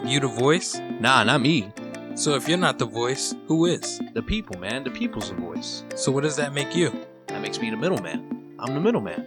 You the voice? Nah, not me. So if you're not the voice, who is? The people, man. The people's the voice. So what does that make you? That makes me the middleman. I'm the middleman.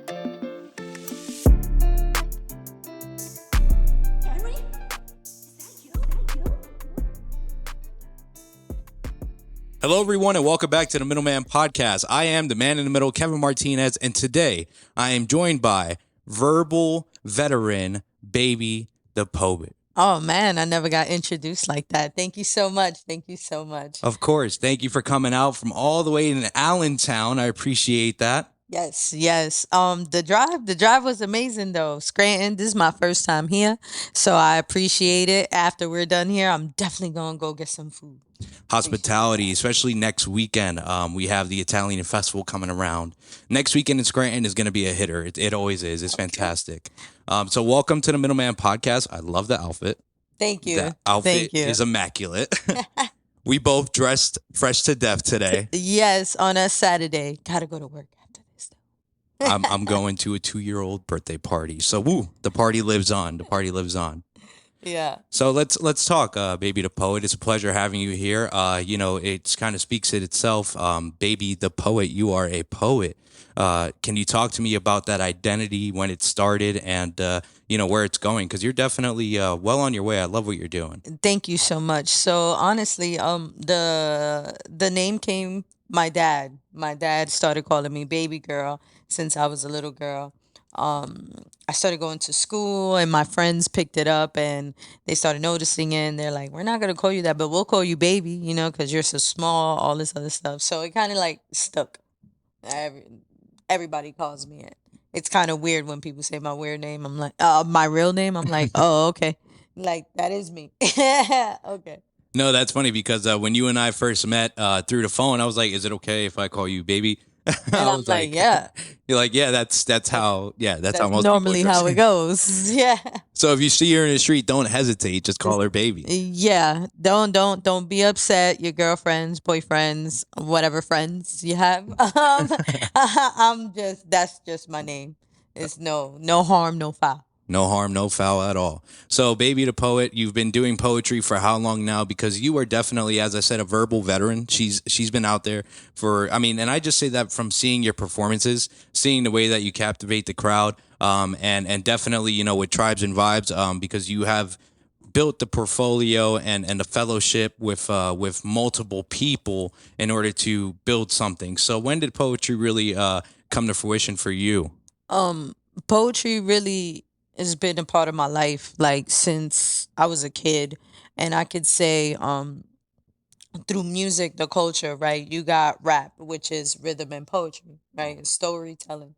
Hello, everyone, and welcome back to the Middleman Podcast. I am the man in the middle, Kevin Martinez, and today I am joined by verbal veteran Baby the Poet. Oh, man, I never got introduced like that. Thank you so much. Thank you so much. Of course. Thank you for coming out from all the way in Allentown. I appreciate that. Yes. The drive was amazing though. Scranton, this is my first time here, so I appreciate it. After we're done here, I'm definitely gonna go get some food. Hospitality, especially next weekend. We have the Italian Festival coming around. Next weekend in Scranton is going to be a hitter. It always is. It's fantastic. So welcome to the Middleman Podcast. I love the outfit. Thank you. The outfit is immaculate. We both dressed fresh to death today. Yes, on a Saturday. Gotta go to work after this though. I'm going to a 2-year-old birthday party. So woo, the party lives on. The party lives on. Yeah. So let's talk, Baby the Poet. It's a pleasure having you here. It kind of speaks it itself. Baby the Poet, you are a poet. Can you talk to me about that identity, when it started, and where it's going? Because you're definitely well on your way. I love what you're doing. Thank you so much. So honestly, the name came. My dad started calling me baby girl since I was a little girl. I started going to school and my friends picked it up and they started noticing it and they're like, we're not going to call you that, but we'll call you baby, because you're so small, all this other stuff. So it kind of like stuck. Everybody calls me it. It's kind of weird when people say my weird name. I'm like, my real name. I'm like, oh, okay. Like, that is me. Okay. No, that's funny because when you and I first met through the phone, I was like, is it okay if I call you baby? And I'm like, yeah. You're like, yeah, that's how most normally people how it goes. Yeah. So if you see her in the street, don't hesitate. Just call her baby. Yeah. Don't be upset. Your girlfriends, boyfriends, whatever friends you have. That's just my name. It's no harm, no foul. No harm, no foul at all. So, Baby the Poet, you've been doing poetry for how long now? Because you are definitely, as I said, a verbal veteran. She's been out there and I just say that from seeing your performances, seeing the way that you captivate the crowd, and definitely, with Tribes and Vibes, because you have built the portfolio and the fellowship with multiple people in order to build something. So, when did poetry really come to fruition for you? Poetry really has been a part of my life, like since I was a kid. And I could say through music, the culture, right? You got rap, which is rhythm and poetry, right? It's storytelling.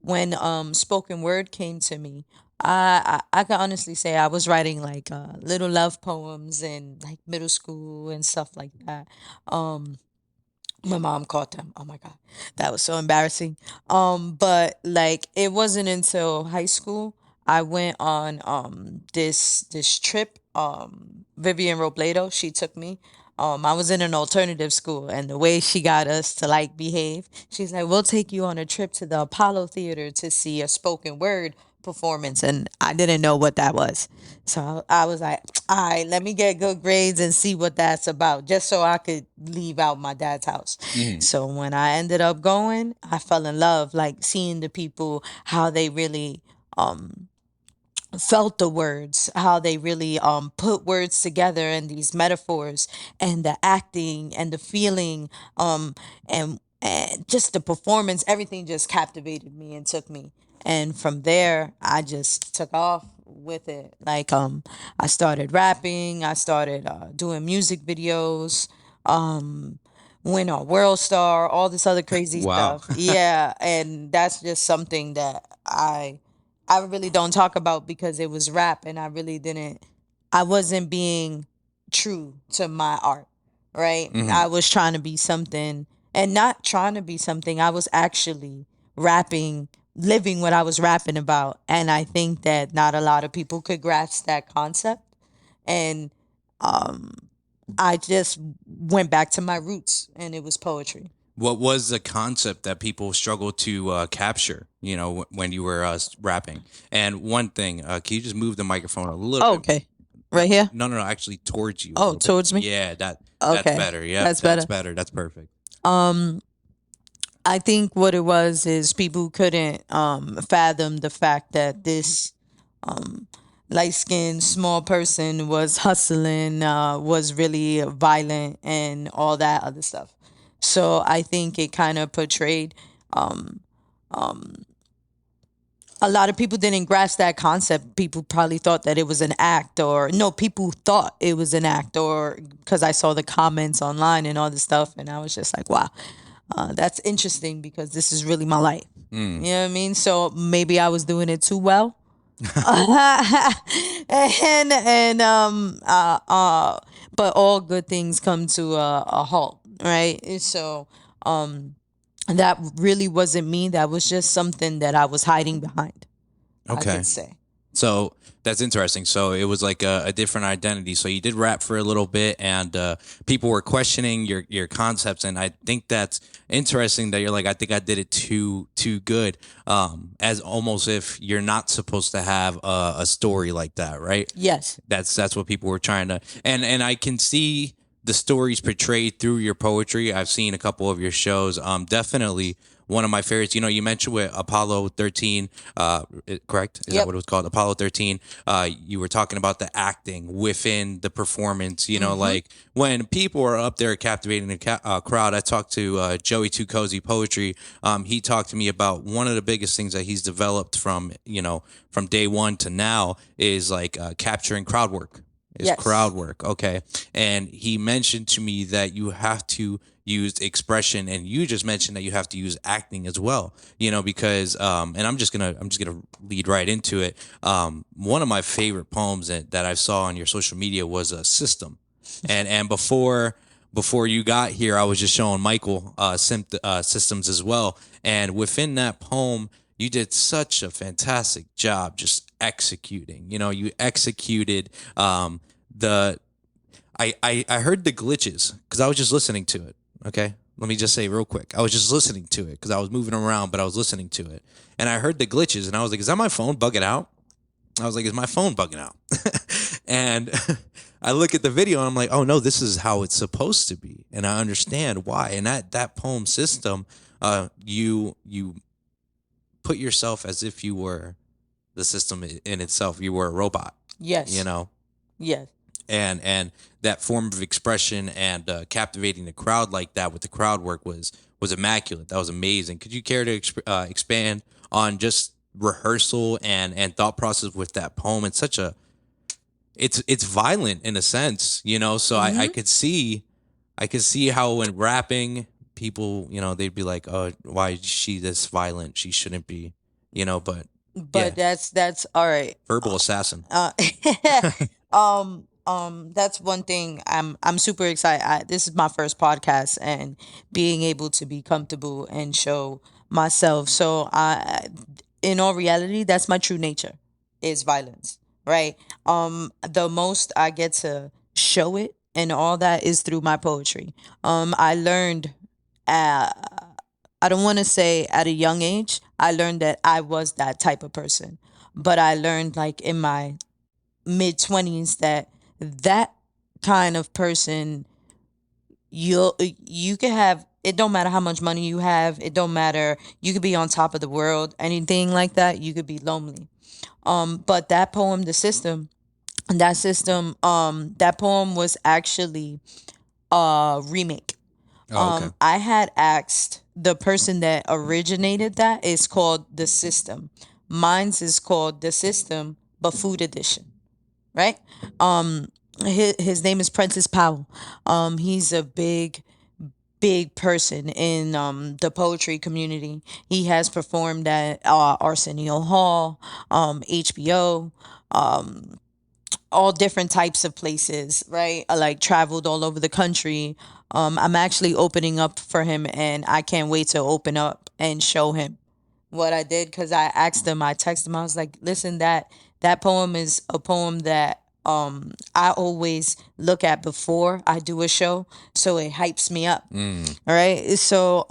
When spoken word came to me, I can honestly say I was writing like little love poems in like middle school and stuff like that. My mom caught them. Oh my God. That was so embarrassing. But like it wasn't until high school I went on this trip. Vivian Robledo, she took me. I was in an alternative school and the way she got us to like behave, she's like, we'll take you on a trip to the Apollo Theater to see a spoken word performance, and I didn't know what that was. So I was like, all right, let me get good grades and see what that's about, just so I could leave out my dad's house. So when I ended up going, I fell in love, like seeing the people, how they really felt the words, how they really put words together and these metaphors and the acting and the feeling, and just the performance, everything just captivated me and took me. And from there, I just took off with it. Like, I started rapping, I started doing music videos, went on World Star, all this other crazy Wow. stuff. Yeah, and that's just something that I really don't talk about because it was rap, and I wasn't being true to my art, right? I was trying to be something and not trying to be something. I was actually rapping, living what I was rapping about. And I think that not a lot of people could grasp that concept. And I just went back to my roots, and it was poetry. What was the concept that people struggled to capture, when you were rapping? And one thing, can you just move the microphone a little bit? Okay. Right here? No, no, no. Actually, towards you a Oh, little bit. towards me? Yeah, that's Okay. better. Yep, That's that's better. better. That's perfect. Um, I think what it was is people couldn't fathom the fact that this um light skinned small person was hustling, was really violent and all that other stuff. So I think it kind of portrayed um um a lot of people didn't grasp that concept. People probably thought that it was an act, or no, people thought it was an act, or because I saw the comments online and all this stuff, and I was just like, wow, that's interesting because this is really my life. You Mm. know what I mean? So maybe I was doing it too well. And but all good things come to a halt, right? So um that really wasn't me. That was just something that I was hiding behind, I Okay. could say. So that's interesting. So it was like a different identity. So you did rap for a little bit, and people were questioning your concepts, and I think that's interesting that you're like, I think I did it too good, as almost if you're not supposed to have a story like that, right? Yes. That's what people were trying to, and I can see the stories portrayed through your poetry. I've seen a couple of your shows. Definitely one of my favorites. You know, you mentioned with Apollo 13, correct? Is that Yep. what it was called? Apollo 13. You were talking about the acting within the performance. You know, like when people are up there captivating the crowd. I talked to Joey Too Cozy Poetry. He talked to me about one of the biggest things that he's developed from, from day one to now is like capturing crowd work. Is Yes. crowd work. Okay. And he mentioned to me that you have to use expression, and you just mentioned that you have to use acting as well, because and I'm just gonna lead right into it. One of my favorite poems that I saw on your social media was a system. And before you got here, I was just showing Michael systems as well. And within that poem, you did such a fantastic job just executing. You executed the I heard the glitches because I was just listening to it. Okay, let me just say real quick, I was just listening to it because I was moving around, but I was listening to it, and I heard the glitches, and I was like, "Is that my phone bugging out?" I was like, "Is my phone bugging out?" And I look at the video, and I'm like, "Oh no, this is how it's supposed to be," and I understand why. And that poem system, you put yourself as if you were the system in itself. You were a robot. Yes. You know. Yes. And that form of expression and captivating the crowd like that with the crowd work was immaculate. That was amazing. Could you care to expand on just rehearsal and thought process with that poem? It's such a it's violent in a sense, So I could see how when rapping, people, they'd be like, "Oh, why is she this violent? She shouldn't be," But But that's all right. verbal assassin. Uh, that's one thing I'm super excited. This is my first podcast, and being able to be comfortable and show myself. So in all reality, that's my true nature, is violence, right? The most I get to show it and all that is through my poetry. I learned, uh, I don't want to say at a young age, I learned that I was that type of person, but I learned like in my mid 20s that kind of person, you can have, it don't matter how much money you have, it don't matter, you could be on top of the world, anything like that, you could be lonely. But that poem, the system, that poem was actually a remake. Oh, okay. I had asked the person that originated that, is called The System. Mine's is called The System, but Food Edition, right? His name is Prentice Powell. He's a big person in the poetry community. He has performed at Arsenio Hall, HBO, all different types of places, right? I like traveled all over the country. I'm actually opening up for him, and I can't wait to open up and show him what I did, because I asked him, I texted him, I was like, listen, that poem is a poem that I always look at before I do a show, so it hypes me up. All right. So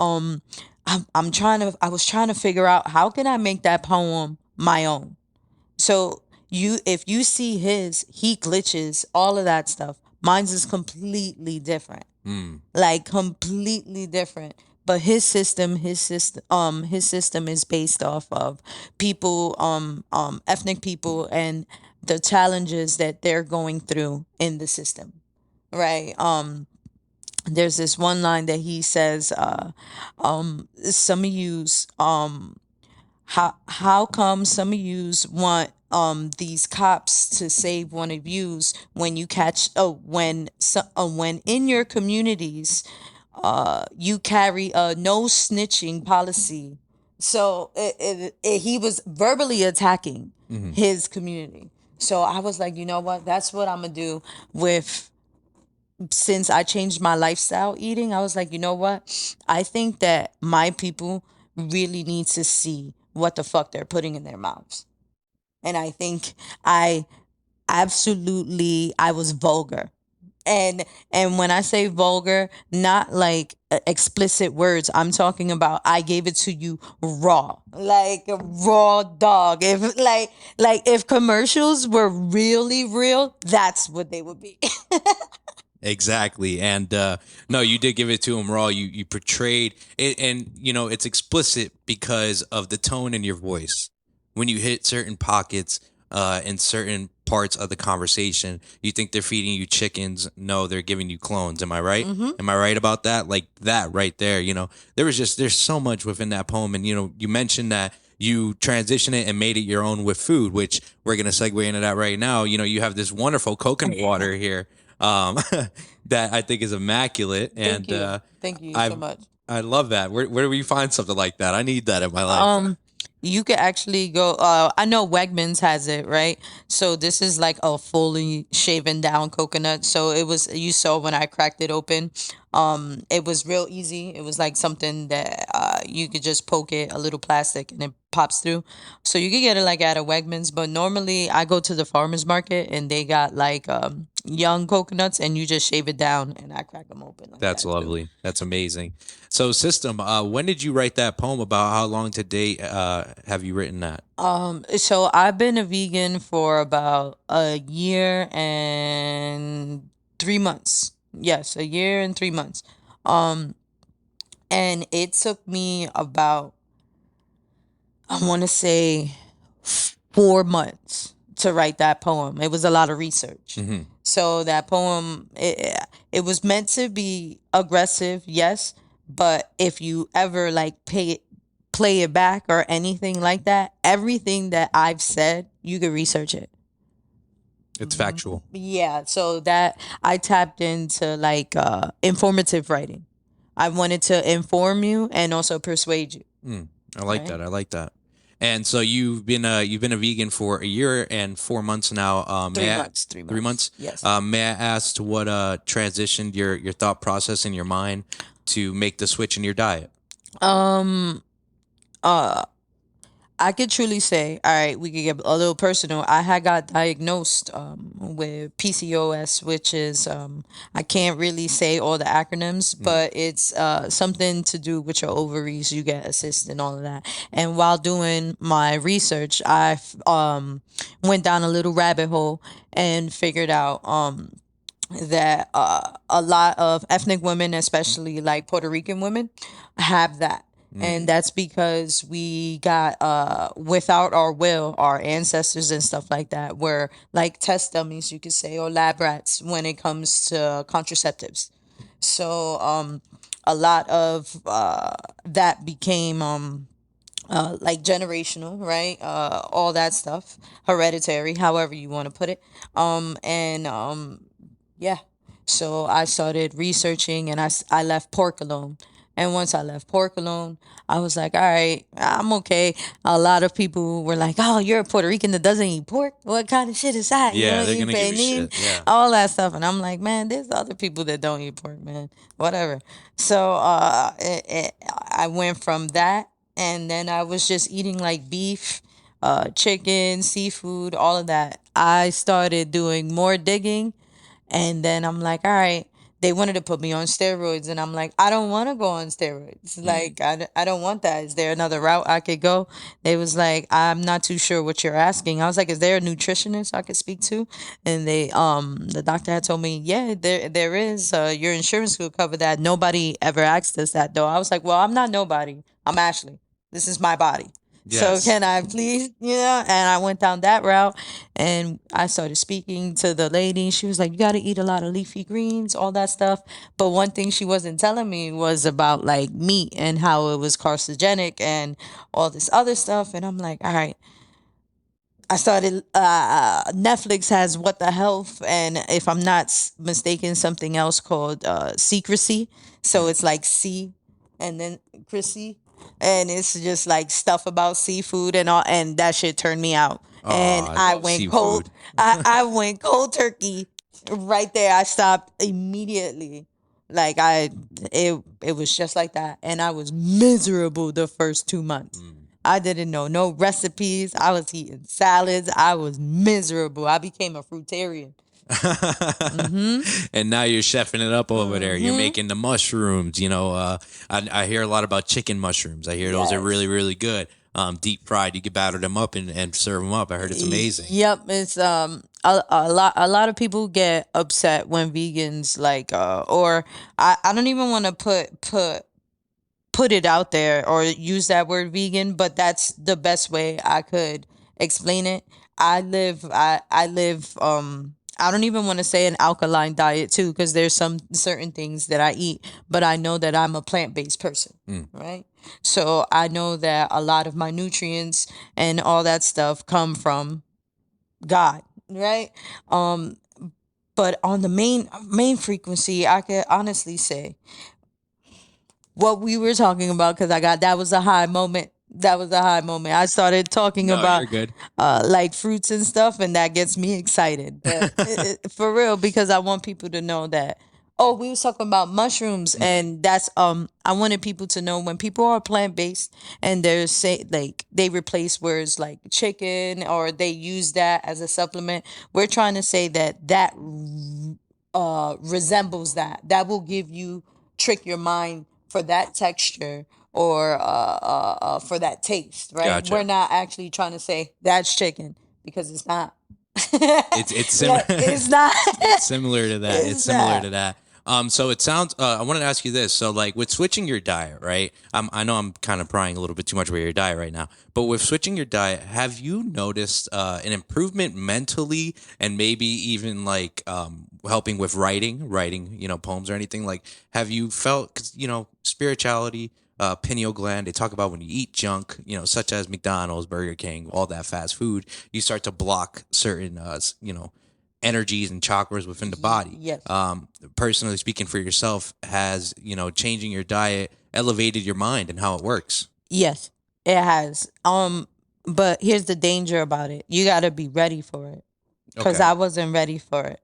I was trying to figure out how can I make that poem my own. So if you see his, he glitches, all of that stuff. Mine's is completely different, like completely different. But his system is based off of people, ethnic people, and the challenges that they're going through in the system, right? There's this one line that he says, some of yous, how come some of yous want these cops to save one of yous when you catch when in your communities you carry a no snitching policy. So he was verbally attacking his community. So I was like, you know what, that's what I'm gonna do with, since I changed my lifestyle eating. I was like, you know what? I think that my people really need to see what the fuck they're putting in their mouths. And I think I I was vulgar. And when I say vulgar, not like explicit words. I'm talking about I gave it to you raw, like a raw dog. If like if commercials were really real, that's what they would be. Exactly. And no, you did give it to him raw. You portrayed it, and it's explicit because of the tone in your voice. When you hit certain pockets in certain parts of the conversation, you think they're feeding you chickens. No, they're giving you clones. Am I right? Am I right about that? Like that right there. There's so much within that poem, and you mentioned that you transitioned it and made it your own with food, which we're gonna segue into that right now. You have this wonderful coconut water here, um, that I think is immaculate, and Thank you I so much. I love that. Where do we find something like that? I need that in my life. You could actually go. I know Wegmans has it, right? So this is like a fully shaven down coconut. So it was, you saw when I cracked it open. It was real easy. It was like something that you could just poke it, a little plastic, and it pops through. So you could get it like at a Wegmans. But normally I go to the farmers market and they got like young coconuts, and you just shave it down, and I crack them open like That's that too. lovely. That's amazing. So, System, when did you write that poem? About how long to date have you written that? So I've been a vegan for about a year and 3 months. Yes, a year and 3 months. Um, and it took me about, I want to say, 4 months to write that poem. It was a lot of research. So that poem, it was meant to be aggressive, yes, but if you ever like play it back or anything like that, everything that I've said, you could research it. It's factual. Yeah, so that I tapped into like informative writing. I wanted to inform you and also persuade you. I like Right. that. I like that. And so you've been a vegan for a year and 4 months now. Three may I- months. 3 months. Yes. May I ask what transitioned your thought process in your mind to make the switch in your diet? Um. Uh. I could truly say, all right, we could get a little personal. I had got diagnosed with PCOS, which is, I can't really say all the acronyms, but it's something to do with your ovaries. You get a cyst and all of that. And while doing my research, I went down a little rabbit hole and figured out that a lot of ethnic women, especially like Puerto Rican women, have that. And that's because we got without our will, our ancestors and stuff like that were like test dummies, you could say, or lab rats when it comes to contraceptives. So a lot of that became like generational, right? All that stuff, hereditary, however you want to put it. And yeah, so I started researching, and I left pork alone. And once I left pork alone, I was like, all right, I'm okay. A lot of people were like, oh, you're a Puerto Rican that doesn't eat pork? What kind of shit is that? You Yeah, don't they're eat gonna give you pernil? shit. Yeah. All that stuff. And I'm like, man, there's other people that don't eat pork, man. Whatever. So I went from that, and then I was just eating like beef, chicken, seafood, all of that. I started doing more digging, and then I'm like, all right, they wanted to put me on steroids, and I'm like, I don't want to go on steroids. Like, I don't want that. Is there another route I could go? They was like, I'm not too sure what you're asking. I was like, is there a nutritionist I could speak to? And the doctor had told me, yeah, there is. Your insurance will cover that. Nobody ever asked us that though. I was like, well, I'm not nobody. I'm Ashley. This is my body. So Yes. can I please, and I went down that route, and I started speaking to the lady. She was like, you got to eat a lot of leafy greens, all that stuff. But one thing she wasn't telling me was about like meat and how it was carcinogenic and all this other stuff. And I'm like, all right. I started. Netflix has What the Health, and if I'm not mistaken, something else called Secrecy. So it's like C, and then Chrissy, and it's just like stuff about seafood and all, and that shit turned me out. Oh, And I I love went cold. seafood. I went cold turkey right there. I stopped immediately. Like it was just like that, and I was miserable the first 2 months. I didn't know no recipes. I was eating salads. I was miserable. I became a fruitarian. And now you're chefing it up over there. You're making the mushrooms. I hear a lot about chicken mushrooms. I hear those are Yes. really, really good. Deep fried, you can batter them up and serve them up. I heard it's amazing. Yep, it's a lot of people get upset when vegans like or I don't even want to put it out there or use that word vegan, but that's the best way I could explain it. I don't even want to say an alkaline diet too, because there's some certain things that I eat, but I know that I'm a plant-based person, right? So I know that a lot of my nutrients and all that stuff come from God, right? Um, but on the main frequency, I could honestly say what we were talking about, because that was a high moment. That was a high moment. I started talking No, about you're good. like fruits and stuff, and that gets me excited. But for real, because I want people to know that. Oh, we was talking about mushrooms, and that's I wanted people to know when people are plant based and they're say like they replace words like chicken or they use that as a supplement. We're trying to say that resembles that. That will give you trick your mind for that texture or for that taste, right? Gotcha. We're not actually trying to say that's chicken because it's not. It's similar. It's not. It's similar to that. It's It's similar not. to that. So it sounds. I wanted to ask you this. So, like, with switching your diet, right? I know I'm kind of prying a little bit too much about your diet right now, but with switching your diet, have you noticed an improvement mentally, and maybe even like helping with writing, poems or anything? Like, have you felt, 'cause, spirituality, pineal gland? They talk about when you eat junk, such as McDonald's, Burger King, all that fast food, you start to block certain, energies and chakras within the body. Yes. Personally speaking for yourself, has, changing your diet elevated your mind and how it works? Yes, it has. But here's the danger about it. You got to be ready for it. Because Okay. I wasn't ready for it,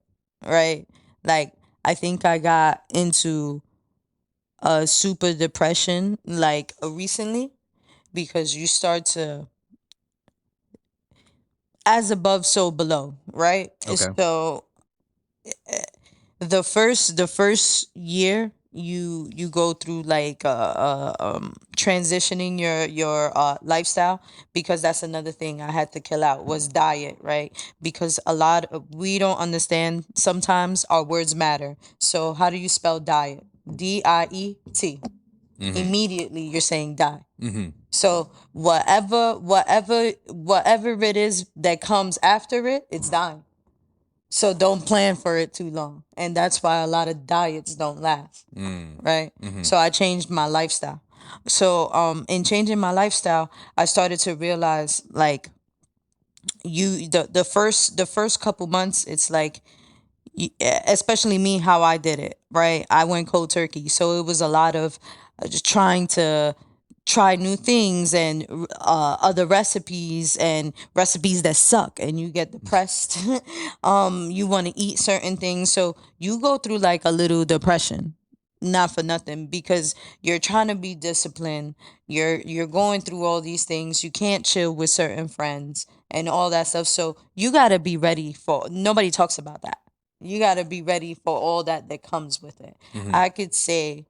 right? Like, I think I got into a super depression like recently, because you start to as above so below, right? Okay. So the first year you go through like transitioning your lifestyle, because that's another thing I had to kill out was diet, right? Because we don't understand sometimes our words matter. So how do you spell diet? Diet. Immediately you're saying die. So whatever it is that comes after it, it's dying. So don't plan for it too long. And that's why a lot of diets don't last. Right? So I changed my lifestyle. So in changing my lifestyle, I started to realize like the first couple months, it's like especially me, how I did it, right? I went cold turkey. So it was a lot of just trying to try new things and other recipes and recipes that suck and you get depressed. You want to eat certain things. So you go through like a little depression. Not for nothing, because you're trying to be disciplined. You're going through all these things. You can't chill with certain friends and all that stuff. So you got to be ready for. Nobody talks about that. You got to be ready for all that comes with it. Hmm. I could say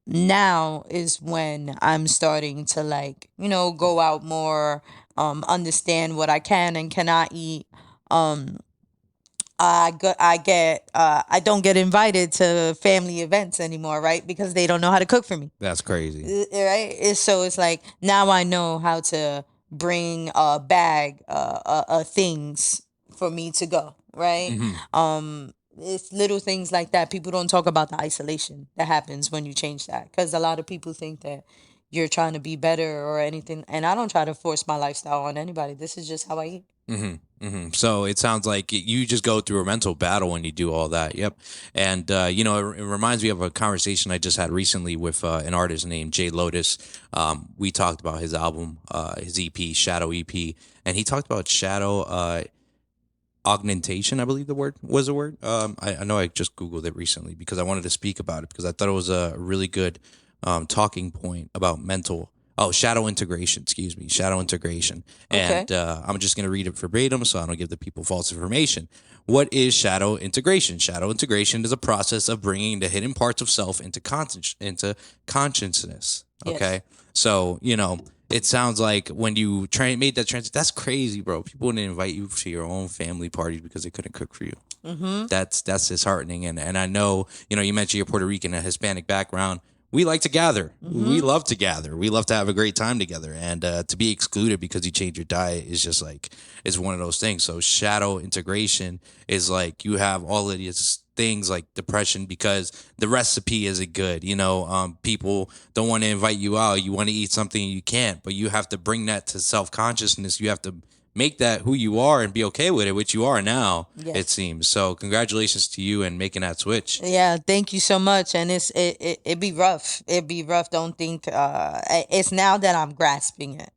now is when I'm starting to like, go out more, understand what I can and cannot eat. Um I don't get invited to family events anymore, right? Because they don't know how to cook for me. That's crazy. Right? So it's like now I know how to bring a bag things for me to go, right? Hmm. It's little things like that. People don't talk about the isolation that happens when you change that, because a lot of people think that you're trying to be better or anything, and I don't try to force my lifestyle on anybody. This is just how I eat. Hmm. Hmm. So it sounds like you just go through a mental battle when you do all that. Yep. And, it reminds me of a conversation I just had recently with an artist named Jay Lotus. We talked about his album, his EP, Shadow EP, and he talked about shadow augmentation. I believe the word was a word. I know I just Googled it recently because I wanted to speak about it because I thought it was a really good talking point about mental. Oh, shadow integration. Excuse me, shadow integration. Okay. And I'm just going to read it verbatim so I don't give the people false information. What is shadow integration? Shadow integration is a process of bringing the hidden parts of self into consciousness. Yes. Okay, so it sounds like when you made that transition, that's crazy, bro. People wouldn't invite you to your own family parties because they couldn't cook for you. Mm-hmm. That's disheartening. And I know, you mentioned you're Puerto Rican, a Hispanic background. We like to gather. We Mm-hmm. love to gather. We love to have a great time together. And to be excluded because you change your diet is just like, it's one of those things. So shadow integration is like you have all of these things like depression because the recipe isn't good. People don't want to invite you out. You want to eat something you can't, but you have to bring that to self consciousness. You have to make that who you are and be okay with it, which you are now, it Yes. seems. So congratulations to you and making that switch. Yeah, thank you so much. And it be rough. It be rough. Don't think it's now that I'm grasping it.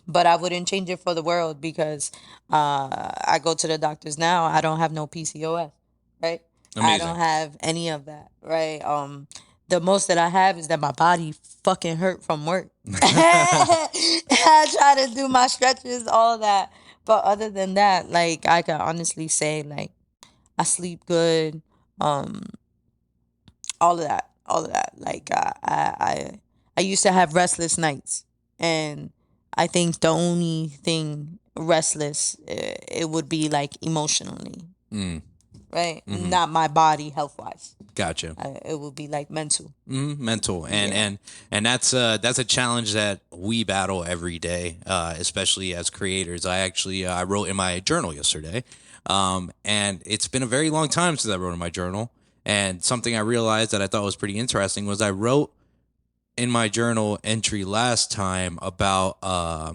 But I wouldn't change it for the world because I go to the doctors now. I don't have no PCOS, right? I don't Amazing. have any of that, right? The most that I have is that my body fucking hurt from work. I try to do my stretches, all that. But other than that, like I can honestly say, like I sleep good. Um, all of that. Like I used to have restless nights, and I think the only thing restless it would be like emotionally, Mm, right? hmm. Not my body health wise. Gotcha. It would be like mental. Mental and Yeah. that's a challenge that we battle every day, especially as creators. I actually I wrote in my journal yesterday, and it's been a very long time since I wrote in my journal. And something I realized that I thought was pretty interesting was I wrote in my journal entry last time about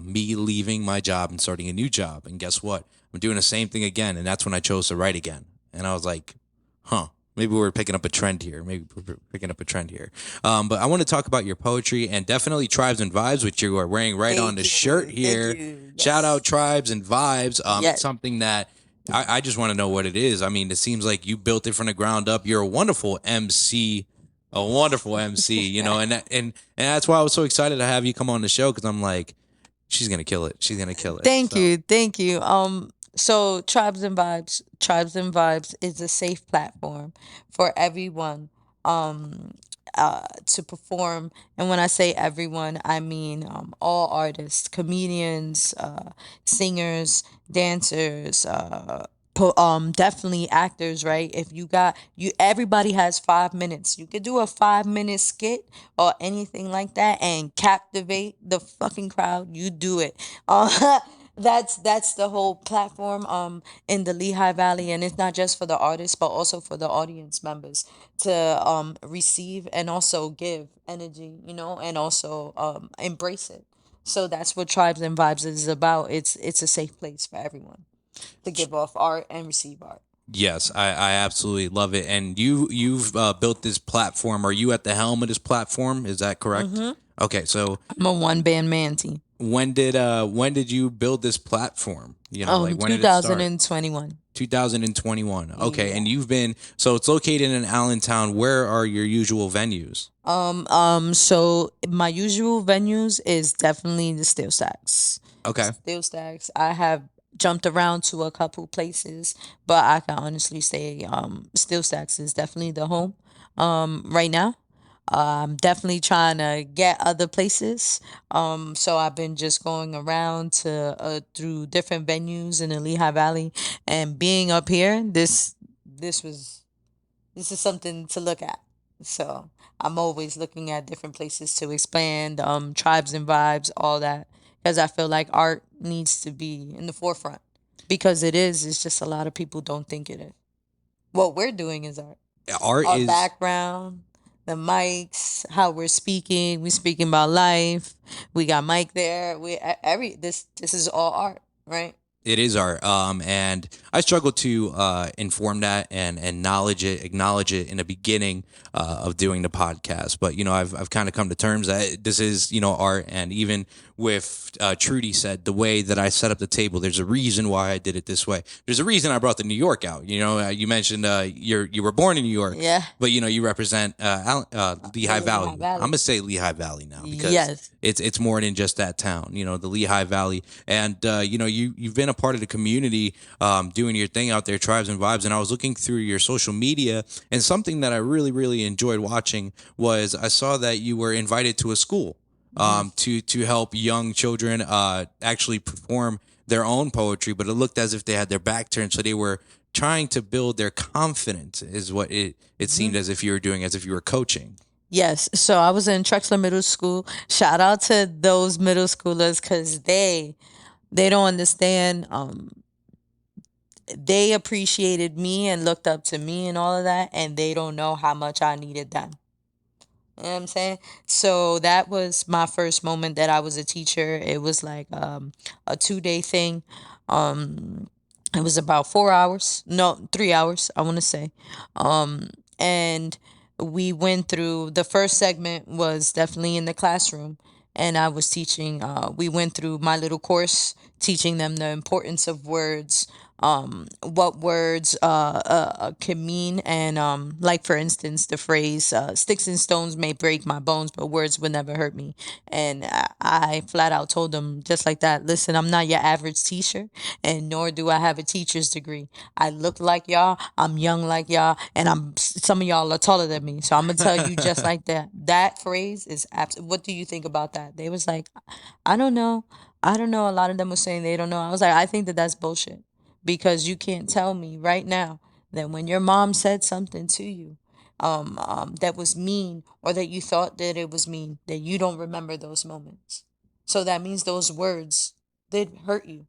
me leaving my job and starting a new job. And guess what? I'm doing the same thing again, and that's when I chose to write again. And I was like, huh. Maybe we're picking up a trend here. But I want to talk about your poetry and definitely Tribes and Vibes, which you are wearing right on Thank the shirt you. Thank here. you. Shout Yes. out Tribes and Vibes. It's Yes. something that I just want to know what it is. I mean, it seems like you built it from the ground up. You're a wonderful MC, and that's why I was so excited to have you come on the show because I'm like, she's gonna kill it. She's gonna kill it. Thank So. you. Thank you. So Tribes and Vibes is a safe platform for everyone to perform. And when I say everyone, I mean all artists, comedians, singers, dancers, definitely actors, right? If you got you everybody has 5 minutes. You could do a 5 minute skit or anything like that and captivate the fucking crowd. You do it. That's the whole platform in the Lehigh Valley, and it's not just for the artists but also for the audience members to receive and also give energy, and also embrace it. So that's what Tribes and Vibes is about. It's a safe place for everyone to give off art and receive art. Yes, I absolutely love it. And you've built this platform. Are you at the helm of this platform? Is that correct? Mm-hmm. Okay, so I'm a one band man team. when did you build this platform? Like when did it start? 2021. 2021. Okay, Yeah. and so it's located in Allentown. Where are your usual venues? So my usual venues is definitely the Steel Stacks. Okay. Steel Stacks. I have jumped around to a couple places, but I can honestly say Steel Stacks is definitely the home right now. I'm definitely trying to get other places. So I've been just going around to through different venues in the Lehigh Valley, and being up here. This was this is something to look at. So I'm always looking at different places to expand, tribes and vibes, all that, because I feel like art needs to be in the forefront because it is. It's just a lot of people don't think it is. What we're doing is art. Art Our is background, the mics, how we're speaking. We speaking about life. We got mic there. Every this is all art, right? It is art, and I struggle to inform that and knowledge it, acknowledge it in the beginning of doing the podcast. But I've kind of come to terms that this is art, and even with Trudy said the way that I set up the table, there's a reason why I did it this way. There's a reason I brought the New York out. You mentioned you were born in New York, Yeah. but you represent Lehigh Lehigh Valley. Valley. I'm gonna say Lehigh Valley now because Yes. it's more than just that town. The Lehigh Valley, and you've been a part of the community, doing your thing out there, tribes and vibes. And I was looking through your social media, and something that I really really enjoyed watching was I saw that you were invited to a school to help young children actually perform their own poetry, but it looked as if they had their back turned, so they were trying to build their confidence, is what it seemed as if you were doing, as if you were coaching. Yes. So I was in Trexler Middle School. Shout out to those middle schoolers because they don't understand. They appreciated me and looked up to me and all of that, and they don't know how much I needed them. You know what I'm saying? So that was my first moment that I was a teacher. It was like a 2 day thing. Um, it was about 4 hours, no, 3 hours, I want to say. And we went through the first segment was definitely in the classroom, and I was teaching. We went through my little course, teaching them the importance of words, what words can mean, and like for instance, the phrase "sticks and stones may break my bones, but words would never hurt me." And I flat out told them just like that. Listen, I'm not your average teacher, and nor do I have a teacher's degree. I look like y'all. I'm young like y'all, and some of y'all are taller than me. So I'm gonna tell you just like that. That phrase is What do you think about that? They was like, I don't know. I don't know. A lot of them was saying they don't know. I was like, I think that that's bullshit because you can't tell me right now that when your mom said something to you that was mean or that you thought that it was mean, that you don't remember those moments. So that means those words did hurt you.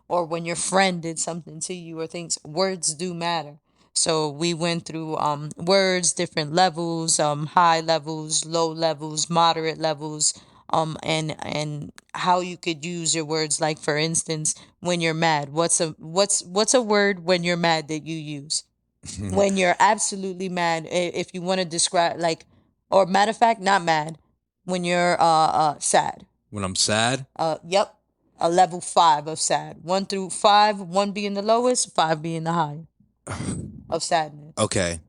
Or when your friend did something to you or things, words do matter. So we went through words, different levels, high levels, low levels, moderate levels, and how you could use your words. Like for instance, when you're mad, what's a word when you're mad that you use? When you're absolutely mad, if you want to describe like, or matter of fact, not mad, when you're sad. When I'm sad, Yep, a level 5 of sad. 1 through 5, 1 being the lowest, 5 being the high of sadness. okay,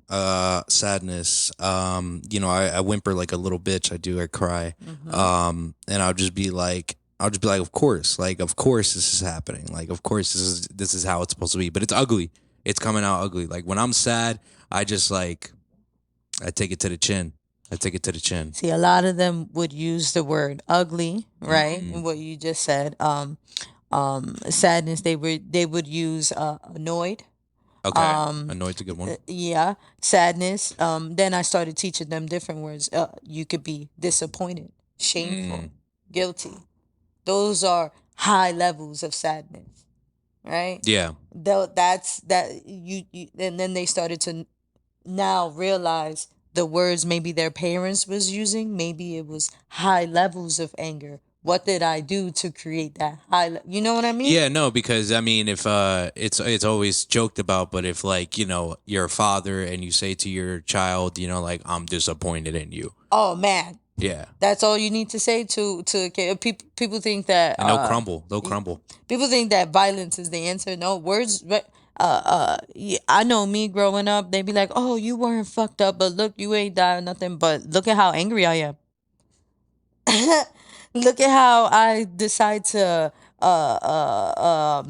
sadness. I whimper like a little bitch. I do. I cry. And I'll just be like, of course this is happening. Like, of course this is how it's supposed to be. But it's ugly. It's coming out ugly. Like when I'm sad, I just I take it to the chin. I take it to the chin. See, a lot of them would use the word ugly, right? What you just said. Sadness. They would use annoyed. Okay, annoyed's a good one. Yeah, sadness. Then I started teaching them different words. You could be disappointed, shameful, guilty. Those are high levels of sadness, right? Yeah. Though that's that and then they started to now realize the words maybe their parents was using. Maybe it was high levels of anger. What did I do to create that you know what I mean? Yeah, no, because I mean, if it's always joked about, but if like you're a father and you say to your child, like I'm disappointed in you. Oh man, Yeah, that's all you need to say to people. People think that and they'll crumble. They'll crumble. people think that violence is the answer. No, words. Yeah, I know me growing up. They be like, "Oh, you weren't fucked up, but look, you ain't died or nothing. But look at how angry I am. Look at how I decide to uh uh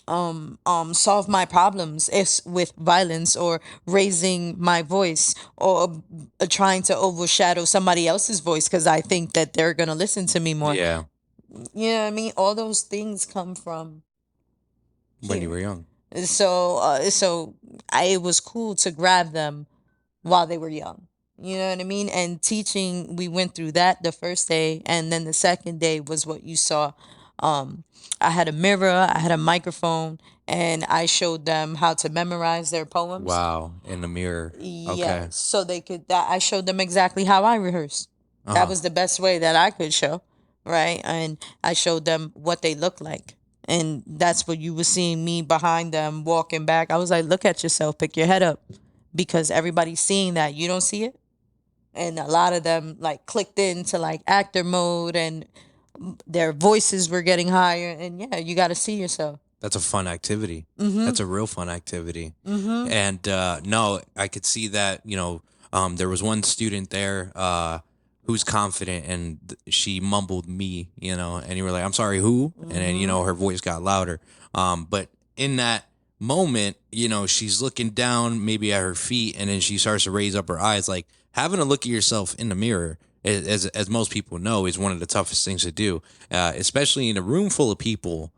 solve my problems is with violence or raising my voice or trying to overshadow somebody else's voice because I think that they're gonna listen to me more. Yeah. You know what I mean? All those things come from When you here. were young. It was cool to grab them while they were young. You know what I mean? And teaching, we went through that the first day, and then the second day was what you saw. Um, I had a mirror, I had a microphone, and I showed them how to memorize their poems. Wow. In the mirror. Okay. Yes, so they could. That I showed them exactly how I rehearsed. That Uh-huh. was the best way that I could show, right? And I showed them what they looked like. And that's what you were seeing me behind them walking back. I was like, look at yourself, pick your head up. Because everybody's seeing that. You don't see it? And a lot of them like clicked into like actor mode and their voices were getting higher. And yeah, you got to see yourself. That's a fun activity. Mm-hmm. That's a real fun activity. Mm-hmm. And no, I could see that, there was one student there who's confident and she mumbled me, and you were like, I'm sorry, who? And then, Mm-hmm. her voice got louder. But in that moment, she's looking down maybe at her feet and then she starts to raise up her eyes. Like having a look at yourself in the mirror, as most people know, is one of the toughest things to do, especially in a room full of people,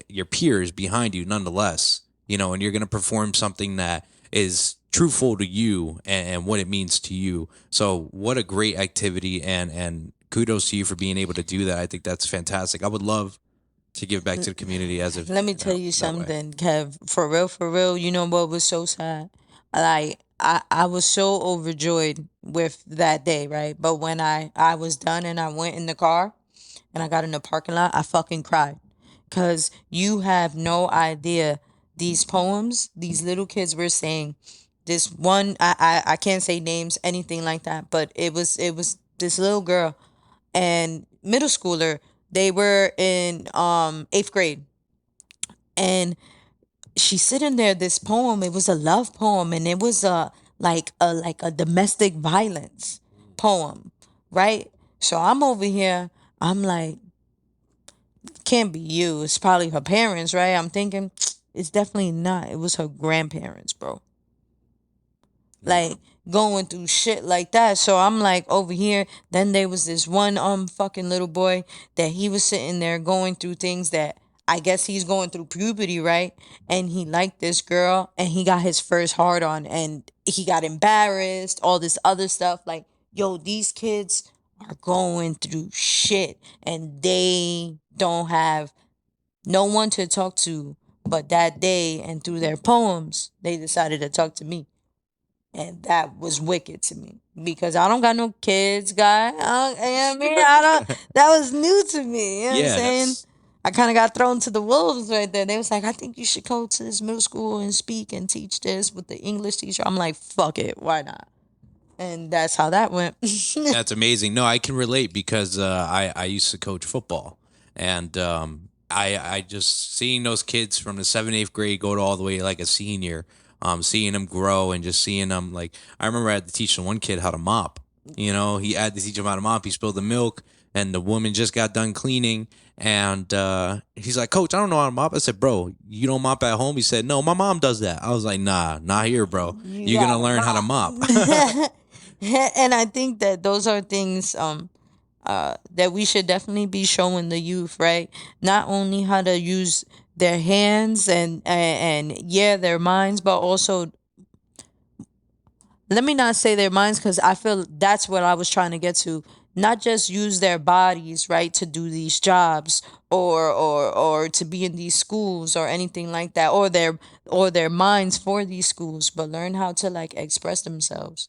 your peers behind you nonetheless, and you're going to perform something that is truthful to you and what it means to you. So what a great activity, and kudos to you for being able to do that. I think that's fantastic. I would love to give back to the community as if Let me tell you that way. something, Kev. For real, you know what was so sad? Like I was so overjoyed with that day, right? But when I was done and I went in the car and I got in the parking lot, I fucking cried. Cause you have no idea these poems, these little kids were saying this one I can't say names, anything like that, but it was this little girl and middle schooler. They were in 8th grade and she's sitting there, this poem, it was a love poem and it was a domestic violence poem, right? So I'm over here, I'm like, can't be you, it's probably her parents, right? I'm thinking it's definitely not, it was her grandparents, bro. Like going through shit like that. So I'm like over here. Then there was this one fucking little boy that he was sitting there going through things that I guess he's going through puberty, right? And he liked this girl and he got his first hard on and he got embarrassed, all this other stuff. Like, yo, these kids are going through shit and they don't have no one to talk to. But that day and through their poems, they decided to talk to me. And that was wicked to me because I don't got no kids, guy. I mean, I don't. That was new to me. You know what I'm Yeah, saying? I kind of got thrown to the wolves right there. They was like, I think you should go to this middle school and speak and teach this with the English teacher. I'm like, fuck it, why not? And that's how that went. that's amazing. No, I can relate because I used to coach football, and I just seeing those kids from the 7th, 8th grade go to all the way like a senior, seeing them grow and just seeing them like I remember I had to teach the one kid how to mop. He had to teach him how to mop. He spilled the milk, and the woman just got done cleaning, and he's like, "Coach, I don't know how to mop." I said, "Bro, you don't mop at home?" He said, "No, my mom does that." I was like, "Nah, not here, bro. You You're gonna gotta learn how to mop. mop." And I think that those are things that we should definitely be showing the youth, right? Not only how to use their hands and yeah, their minds, but also let me not say their minds because I feel that's what I was trying to get to. Not just use their bodies, right, to do these jobs or to be in these schools or anything like that, or their minds for these schools, but learn how to like express themselves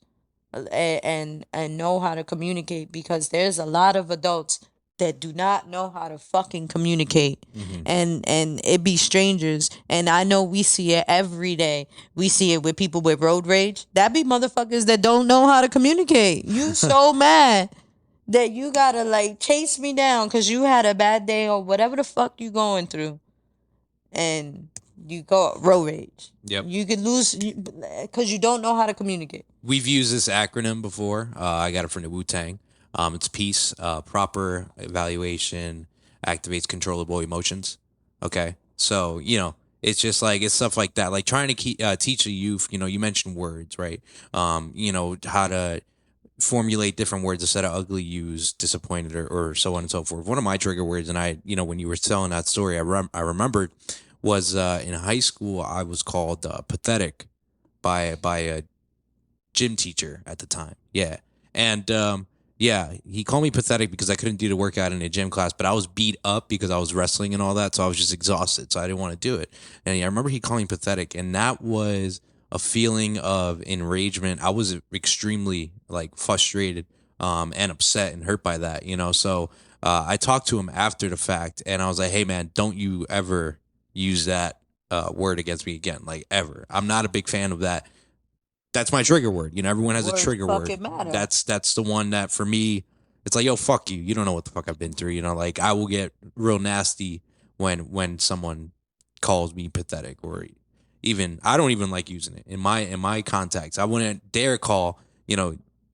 and know how to communicate because there's a lot of adults that do not know how to fucking communicate Mhm. and it be strangers and I know we see it every day. We see it with people with road rage. That be motherfuckers that don't know how to communicate. You so mad that you gotta like chase me down because you had a bad day or whatever the fuck you going through and you go road rage. Yep. You could lose because you don't know how to communicate. We've used this acronym before. I got it from the Wu Tang. It's peace, proper evaluation, activates controllable emotions. Okay. So, it's just like it's stuff like that, like trying to teach a youth. You mentioned words, right? How to formulate different words instead of ugly, use, disappointed, or so on and so forth. One of my trigger words, and when you were telling that story, I remembered was in high school I was called pathetic by a gym teacher at the time. Yeah. And yeah, he called me pathetic because I couldn't do the workout in a gym class, but I was beat up because I was wrestling and all that, so I was just exhausted, so I didn't want to do it. And I remember he calling me pathetic, and that was a feeling of enragement. I was extremely like frustrated and upset and hurt by that, So I talked to him after the fact, and I was like, "Hey, man, don't you ever use that word against me again, like ever. I'm not a big fan of that. That's my trigger word. Everyone has a Words trigger word. fucking matter. That's the one that for me, it's like, yo, fuck you. You don't know what the fuck I've been through. Like I will get real nasty when someone calls me pathetic, or even I don't even like using it in my contacts. I wouldn't dare call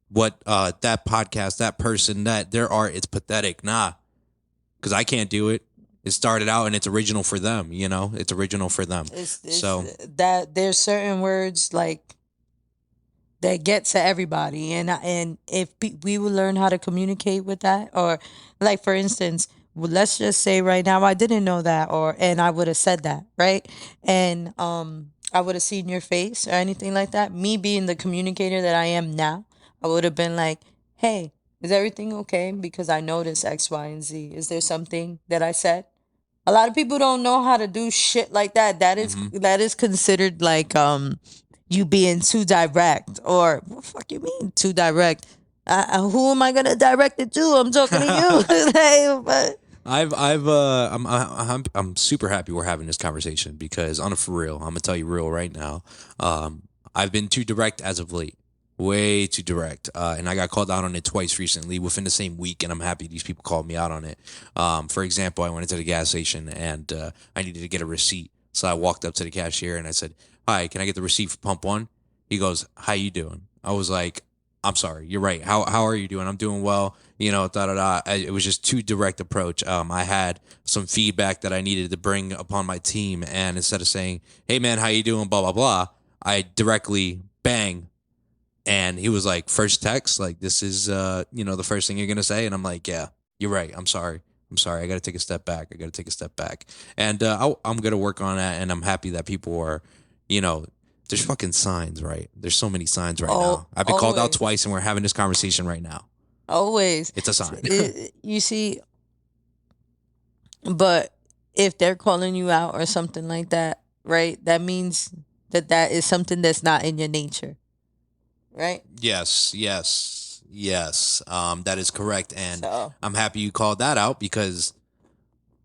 what that podcast, that person, that their art, it's pathetic. Nah, because I can't do it. It started out and it's original for them. It's original for them. It's So that there's certain words like that get to everybody, and if we would learn how to communicate with that, or like for instance, well, let's just say right now I didn't know that, or and I would have said that, right, and I would have seen your face or anything like that, me being the communicator that I am now, I would have been like, hey, is everything okay, because I noticed X, Y, and Z, is there something that I said? A lot of people don't know how to do shit like that. mhm. That is considered like you being too direct, or what the fuck you mean too direct? Who am I gonna direct it to? I'm talking to you. Like, but I'm super happy we're having this conversation because on a for real, I'm gonna tell you real right now. I've been too direct as of late, way too direct, and I got called out on it twice recently within the same week, and I'm happy these people called me out on it. For example, I went into the gas station and I needed to get a receipt, so I walked up to the cashier and I said, "Hi, can I get the receipt for pump one?" He goes, "How you doing?" I was like, "I'm sorry, you're right. How are you doing?" "I'm doing well." Da da da. It was just too direct approach. I had some feedback that I needed to bring upon my team, and instead of saying, "Hey man, how you doing?" blah blah blah, I directly bang, and he was like, "First text, like this is the first thing you're gonna say," and I'm like, "Yeah, you're right. I'm sorry. I'm sorry. I got to take a step back. I got to take a step back." And I'm gonna work on that, and I'm happy that people are, you know. There's fucking signs, right? There's so many signs right oh, now. I've been called out always, twice, and we're having this conversation right now. always, It's a sign. you see, but if they're calling you out or something like that, right? That means that that is something that's not in your nature, right? Yes, yes, yes. That is correct, and So I'm happy you called that out because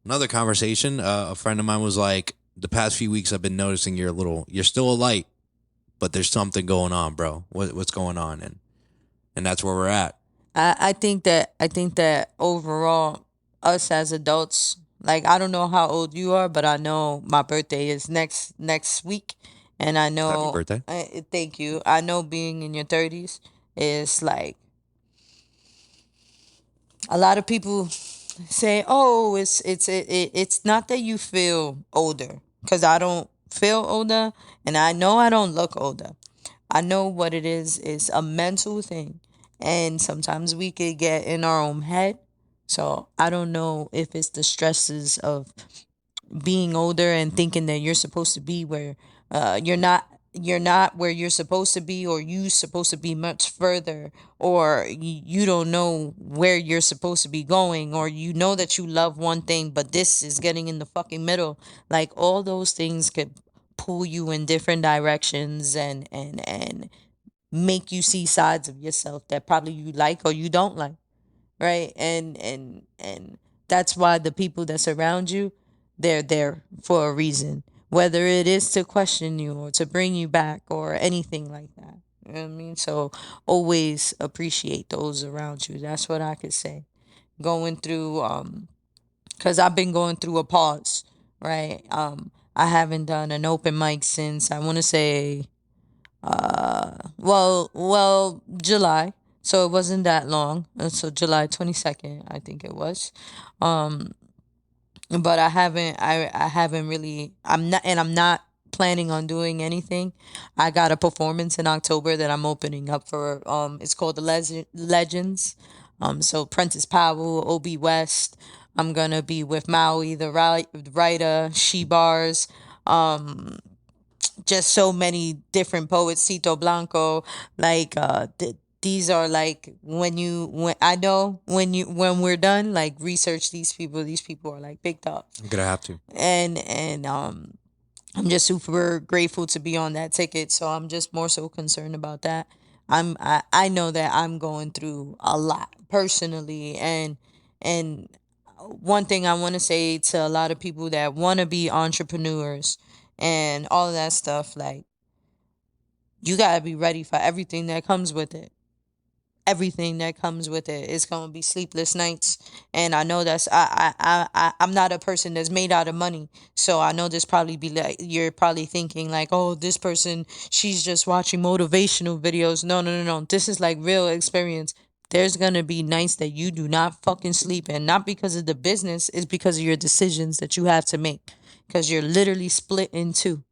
another conversation. A friend of mine was like, "The past few weeks, I've been noticing you're still a light, but there's something going on, bro. What's going on?" And that's where we're at. I think that overall, us as adults, like I don't know how old you are, but I know my birthday is next week, and I Happy know. birthday. Thank you. I know being in your 30s is like a lot of people say, "Oh, it's not that you feel older," because I don't feel older, and I know I don't look older. I know what it is a mental thing, and sometimes we could get in our own head. So I don't know if it's the stresses of being older and thinking that you're supposed to be where you're not where you're supposed to be, or you supposed to be much further, or you don't know where you're supposed to be going, or you know that you love one thing but this is getting in the fucking middle. Like all those things could pull you in different directions, and make you see sides of yourself that probably you like or you don't like, right? And that's why the people that surround you, they're there for a reason, whether it is to question you or to bring you back or anything like that. You know what I mean? So always appreciate those around you. That's what I could say. Going through because I've been going through a pause, right? I haven't done an open mic since I want to say July. So it wasn't that long. So July 22nd, I think it was. Um but I haven't really, I'm not planning on doing anything. I got a performance in October that I'm opening up for. It's called the Legends. So Prentice Powell, Obi West. I'm gonna be with Maui, the writer, She Bars. Um, just so many different poets, Cito Blanco, like these are like, when I know, when we're done, like, research these people are like big dogs. I'm gonna have to. And I'm just super grateful to be on that ticket, so I'm just more so concerned about that. I know that I'm going through a lot personally, and one thing I want to say to a lot of people that want to be entrepreneurs and all of that stuff, like, you got to be ready for everything that comes with it. Everything that comes with it. It's going to be sleepless nights. And I know I'm not a person that's made out of money. So I know this probably be like, you're probably thinking like, oh, this person, she's just watching motivational videos. No, no, no, no. This is like real experience. There's going to be nights that you do not fucking sleep. And not because of the business, it's because of your decisions that you have to make. Because you're literally split in two,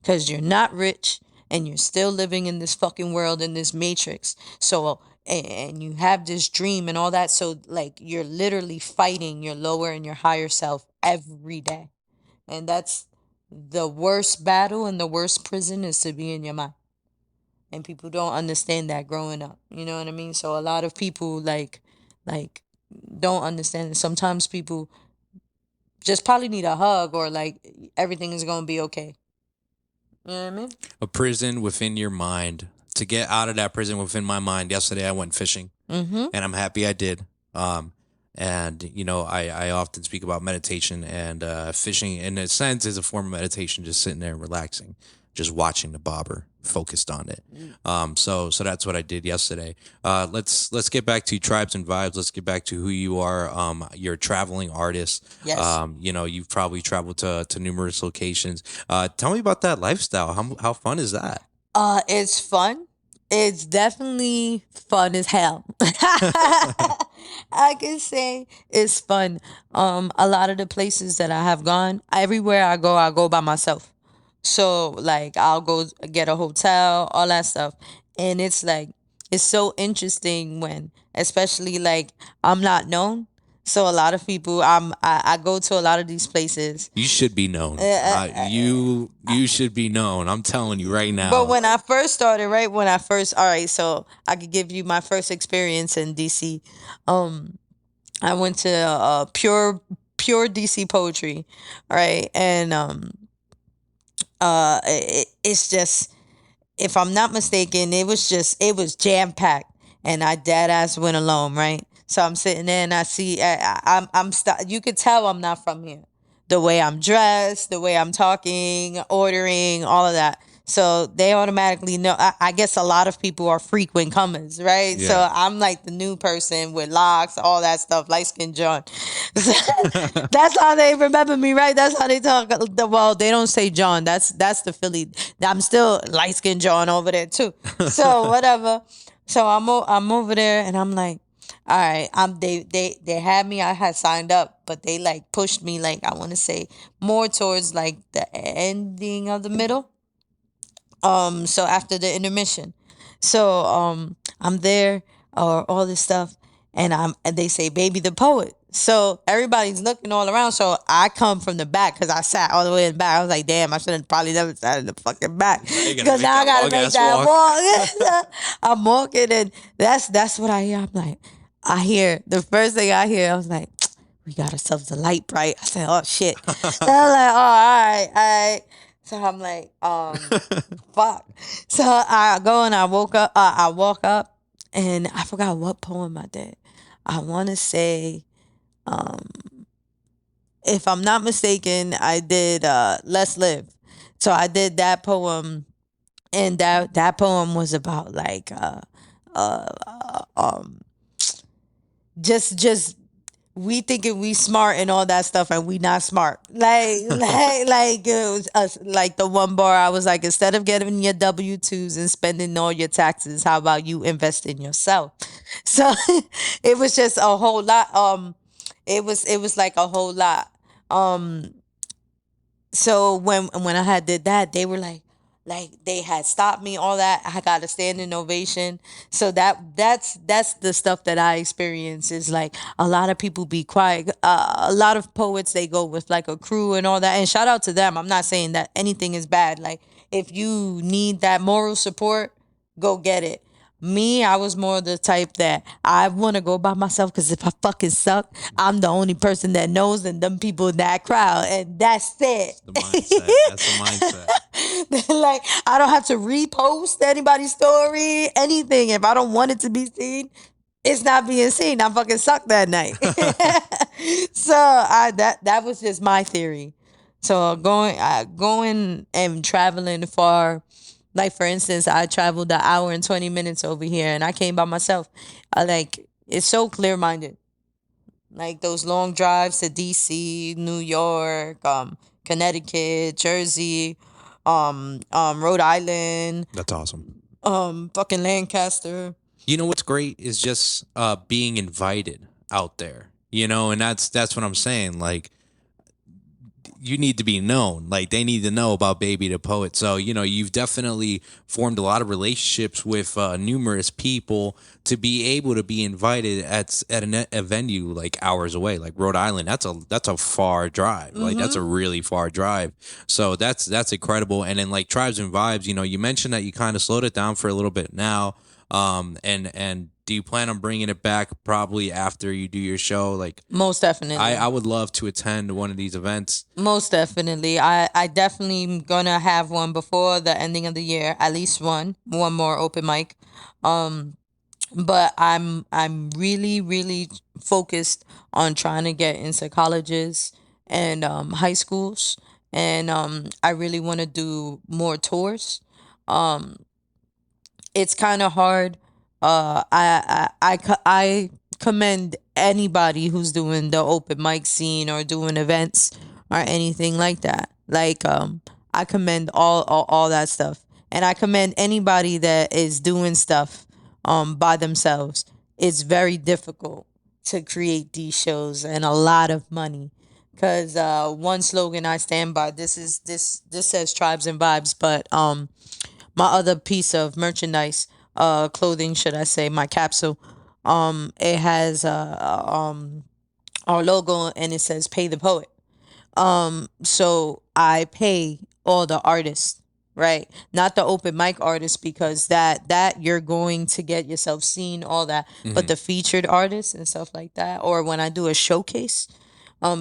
because you're not rich and you're still living in this fucking world, in this matrix. So, and you have this dream and all that. So, like, you're literally fighting your lower and your higher self every day. And that's the worst battle and the worst prison, is to be in your mind. And people don't understand that growing up. You know what I mean? So a lot of people like don't understand it. Sometimes people just probably need a hug, or like, everything is gonna be okay. You know what I mean? A prison within your mind. To get out of that prison within my mind, yesterday I went fishing, Mm-hmm. and I'm happy I did. And I often speak about meditation, and fishing, in a sense, is a form of meditation. Just sitting there and relaxing, just watching the bobber, focused on it. So that's what I did yesterday. Let's get back to Tribes and Vibes. Let's get back to who you are. You're a traveling artist. Yes. You've probably traveled to numerous locations. Tell me about that lifestyle. How fun is that? It's fun. It's definitely fun as hell. I can say it's fun. A lot of the places that I have gone, everywhere I go by myself. So, like, I'll go get a hotel, all that stuff. And it's like, it's so interesting when, especially like, I'm not known. So a lot of people, I go to a lot of these places. You should be known. You should be known. I'm telling you right now. But when I first started, right, all right, so I could give you my first experience in DC. I went to pure DC poetry, right, and it's just, if I'm not mistaken, it was jam packed, and I dead ass went alone, right. So I'm sitting there and I see, you could tell I'm not from here. The way I'm dressed, the way I'm talking, ordering, all of that. So they automatically know. I guess a lot of people are frequent comers, right? Yeah. So I'm like the new person with locks, all that stuff, light skin John. That's how they remember me, right? That's how they talk. Well, they don't say John. That's the Philly. I'm still light skin John over there too. So whatever. So I'm over there and I'm like, all right, they had me. I had signed up, but they like pushed me, like, I want to say, more towards like the ending of the middle. So after the intermission, so I'm there, or all this stuff, and they say, "Baby the poet." So everybody's looking all around. So I come from the back because I sat all the way in the back. I was like, "Damn, I should have probably never sat in the fucking back." Because now I gotta make that walk. I'm walking, and that's what I hear. I'm like, I hear the first thing I hear. I was like, "We got ourselves a light bright." I said, "Oh shit." So I was like, "Oh, all right." So I'm like, fuck. So I go and I walk up, and I forgot what poem I did. I want to say, if I'm not mistaken, I did Let's Live. So I did that poem, and that poem was about like uh, just we thinking we smart and all that stuff, and we not smart. Like it was us. Like the one bar, I was like, instead of getting your W-2s and spending all your taxes, how about you invest in yourself? So it was just a whole lot. It was like a whole lot. Um, so when I had did that, they were like they had stopped me, all that. I got a standing ovation. So that's the stuff that I experience is like a lot of people be quiet. A lot of poets, they go with like a crew and all that. And shout out to them. I'm not saying that anything is bad. Like if you need that moral support, go get it. Me, I was more the type that I want to go by myself because if I fucking suck, I'm the only person that knows and them people in that crowd, and that's it. The mindset. That's the mindset. Like I don't have to repost anybody's story, anything. If I don't want it to be seen, it's not being seen. I fucking suck that night. So that was just my theory. So going and traveling far, like for instance, I traveled an hour and 20 minutes over here, and I came by myself. I like it's so clear minded. Like those long drives to DC, New York, Connecticut, Jersey, Rhode Island, That's awesome. fucking Lancaster. You know what's great is just being invited out there. You know, and that's what I'm saying. Like you need to be known. Like they need to know about Baby the Poet. So, you know, you've definitely formed a lot of relationships with numerous people to be able to be invited at a venue like hours away, like Rhode Island. That's a far drive. Like that's a really far drive. So that's incredible. And then like Tribes and Vibes, you know, you mentioned that you kind of slowed it down for a little bit now. And do you plan on bringing it back probably after you do your show? Like Most definitely. I would love to attend one of these events. Most definitely. I definitely am gonna have one before the ending of the year. At least one more open mic. But I'm really really focused on trying to get into colleges and high schools, and I really want to do more tours. Um, it's kind of hard. I commend anybody who's doing the open mic scene or doing events or anything like that. Like I commend all that stuff, and I commend anybody that is doing stuff by themselves. It's very difficult to create these shows and a lot of money. Cause one slogan I stand by, this says Tribes and Vibes, but my other piece of merchandise, clothing, should I say, my capsule, it has our logo and it says "Pay the Poet." So I pay all the artists, right? Not the open mic artists because that you're going to get yourself seen, all that, but the featured artists and stuff like that, or when I do a showcase,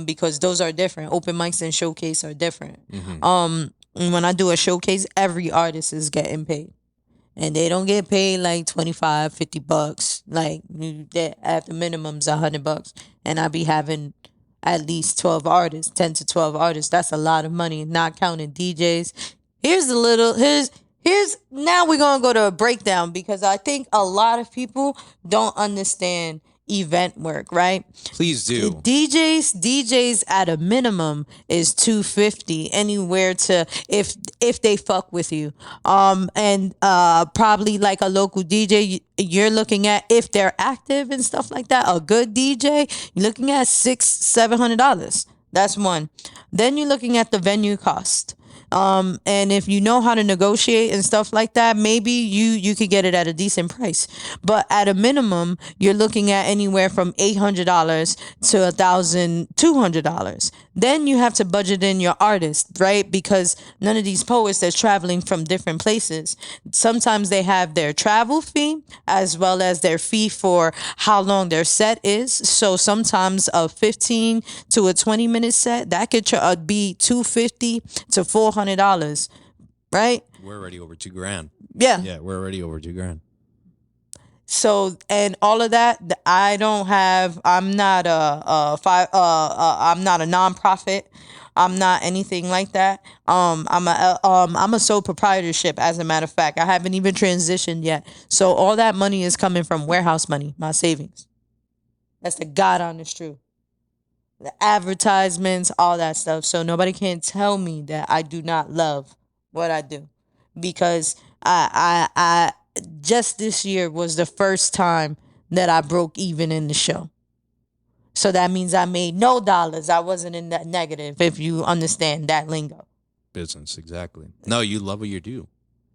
because those are different. Open mics and showcase are different. And when I do a showcase, every artist is getting paid. And they don't get paid like 25, $50. Like at the minimum's $100. And I be having at least 12 artists, 10 to 12 artists. That's a lot of money, not counting DJs. Here's now we're gonna go to a breakdown because I think a lot of people don't understand event work, right? Please do. DJs at a minimum is 250 anywhere to if they fuck with you. And probably like a local DJ you're looking at, if they're active and stuff like that, a good DJ, you're looking at $600-700. That's one. Then you're looking at the venue cost. And if you know how to negotiate and stuff like that, maybe you could get it at a decent price. But at a minimum, you're looking at anywhere from $800 to $1,200. Then you have to budget in your artist, right? Because none of these poets that's traveling from different places, sometimes they have their travel fee as well as their fee for how long their set is. So sometimes a 15 to a 20-minute set that could be $250 to $400, right? We're already over $2,000. Yeah. Yeah, we're already over $2,000. So and all of that, I don't have. I'm not I'm not a nonprofit. I'm not anything like that. I'm a sole proprietorship. As a matter of fact, I haven't even transitioned yet. So all that money is coming from warehouse money, my savings. That's the God honest truth. The advertisements, all that stuff. So nobody can tell me that I do not love what I do, because I just this year was the first time that I broke even in the show. So that means I made no dollars. I wasn't in that negative, if you understand that lingo. Business, exactly. No, you love what you do.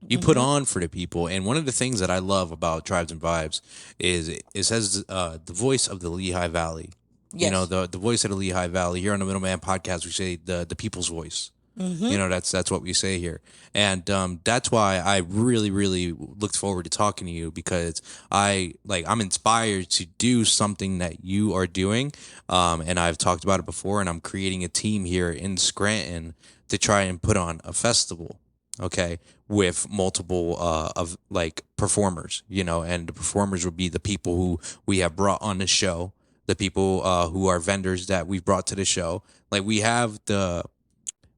You put on for the people, and one of the things that I love about Tribes and Vibes is it says the voice of the Lehigh Valley. You know, Yes. the voice of the Lehigh Valley. Here on the Middleman Podcast, we say the people's voice. You know, that's what we say here, and that's why I really, really looked forward to talking to you, because I'm inspired to do something that you are doing, and I've talked about it before, and I'm creating a team here in Scranton to try and put on a festival, okay, with multiple of like performers, you know, and the performers would be the people who we have brought on the show, the people who are vendors that we've brought to the show. Like we have the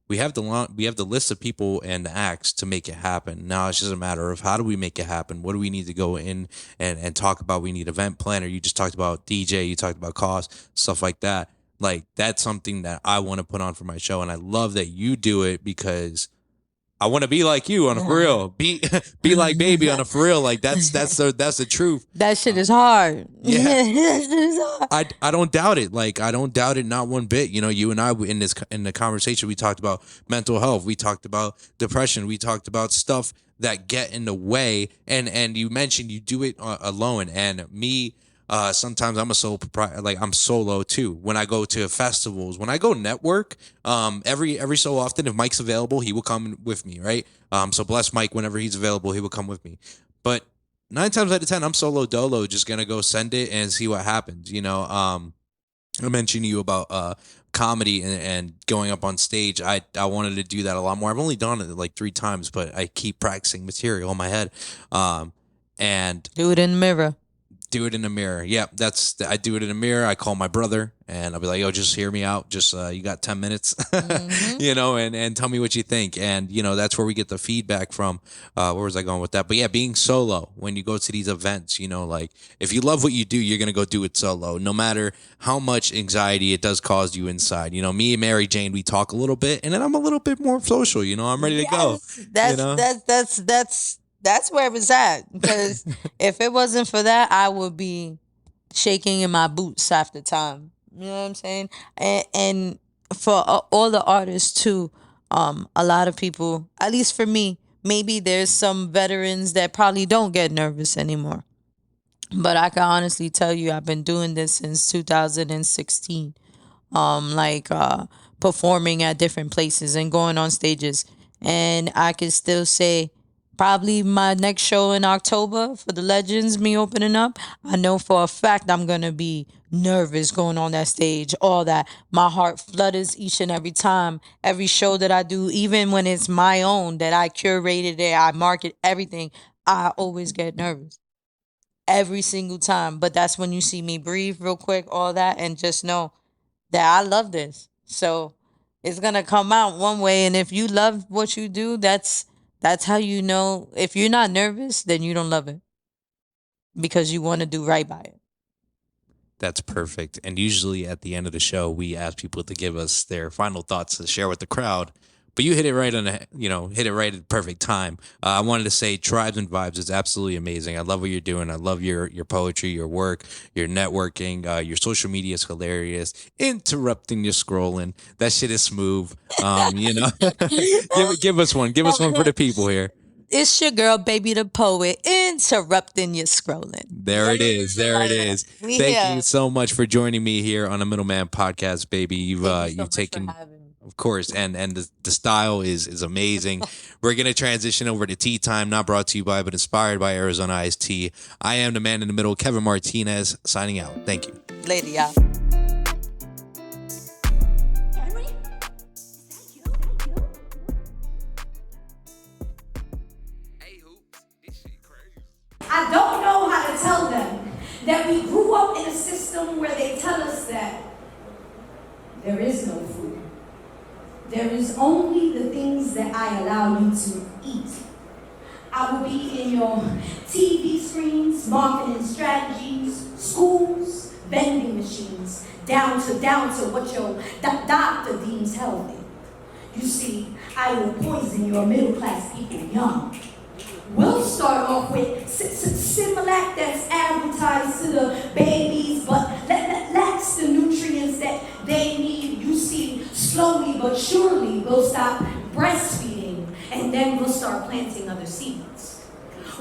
list of people and the acts to make it happen. Now it's just a matter of how do we make it happen? What do we need to go in and talk about? We need event planner. You just talked about DJ. You talked about cost, stuff like that. Like that's something that I want to put on for my show, and I love that you do it because I want to be like you on a for real. Be like baby on a for real. Like that's the truth. That shit is hard. Yeah. That shit is hard. I don't doubt it. Like I don't doubt it, not one bit. You know, you and I in the conversation we talked about mental health. We talked about depression. We talked about stuff that get in the way. And you mentioned you do it alone. And me, sometimes I'm a solo proprietor. Like I'm solo too. When I go to festivals, when I go network, every so often, if Mike's available, he will come with me, right? So bless Mike, whenever he's available, he will come with me. But 9 times out of 10, I'm solo dolo, just gonna go send it and see what happens. You know, I mentioned to you about comedy and going up on stage. I wanted to do that a lot more. I've only done it like 3 times, but I keep practicing material in my head. And Do it in the mirror. do it in the mirror. Yeah, I do it in the mirror. I call my brother and I'll be like, yo, just hear me out. Just you got 10 minutes, you know, and tell me what you think. And, you know, that's where we get the feedback from. Where was I going with that? But yeah, being solo when you go to these events, you know, like if you love what you do, you're going to go do it solo, no matter how much anxiety it does cause you inside. You know, me and Mary Jane, we talk a little bit and then I'm a little bit more social, you know, I'm ready to go. That's you know? that's where it's at. Because if it wasn't for that, I would be shaking in my boots half the time. You know what I'm saying? And for all the artists too, a lot of people, at least for me, maybe there's some veterans that probably don't get nervous anymore. But I can honestly tell you, I've been doing this since 2016. Like performing at different places and going on stages. And I can still say probably my next show in October for the Legends, me opening up, I know for a fact I'm going to be nervous going on that stage, all that. My heart flutters each and every time. Every show that I do, even when it's my own, that I curated it, I market everything, I always get nervous. Every single time. But that's when you see me breathe real quick, all that, and just know that I love this. So it's gonna come out one way. And if you love what you do, that's how you know. If you're not nervous, then you don't love it. Because you want to do right by it. That's perfect. And usually at the end of the show, we ask people to give us their final thoughts to share with the crowd. But you hit it right on hit it right at the perfect time. I wanted to say Tribes and Vibes is absolutely amazing. I love what you're doing. I love your poetry, your work, your networking, your social media is hilarious. Interrupting your scrolling. That shit is smooth. You know, give us one. Give us one for the people here. It's your girl, Baby the Poet, interrupting your scrolling. There it is. There it is. Thank you so much for joining me here on the Middleman Podcast, baby. You've taken, of course, and the style is amazing. We're gonna transition over to Tea Time, not brought to you by, but inspired by Arizona Iced Tea. I am the man in the middle, Kevin Martinez, signing out. Thank you. Lady, y'all. I don't know how to tell them that we grew up in a system where they tell us that there is no food. There is only the things that I allow you to eat. I will be in your TV screens, marketing strategies, schools, vending machines, down to what your doctor deems healthy. You see, I will poison your middle class people young. We'll start off with Similac that's advertised to the babies, but lacks the nutrients Slowly but surely, we'll stop breastfeeding, and then we'll start planting other seeds.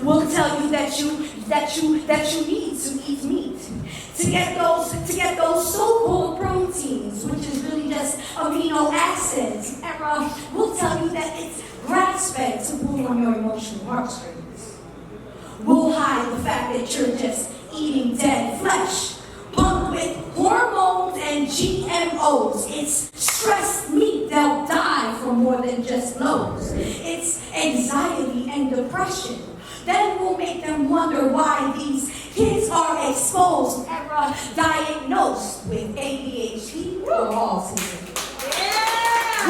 We'll tell you that you need to eat meat to get those so-called proteins, which is really just amino acids. And we'll tell you that it's grass-fed to pull on your emotional heartstrings. We'll hide the fact that you're just eating dead flesh, pumped with hormones and GMOs. It's stressed meat that'll die from more than just lows. It's anxiety and depression. Then we'll make them wonder why these kids are exposed and diagnosed with ADHD or autism.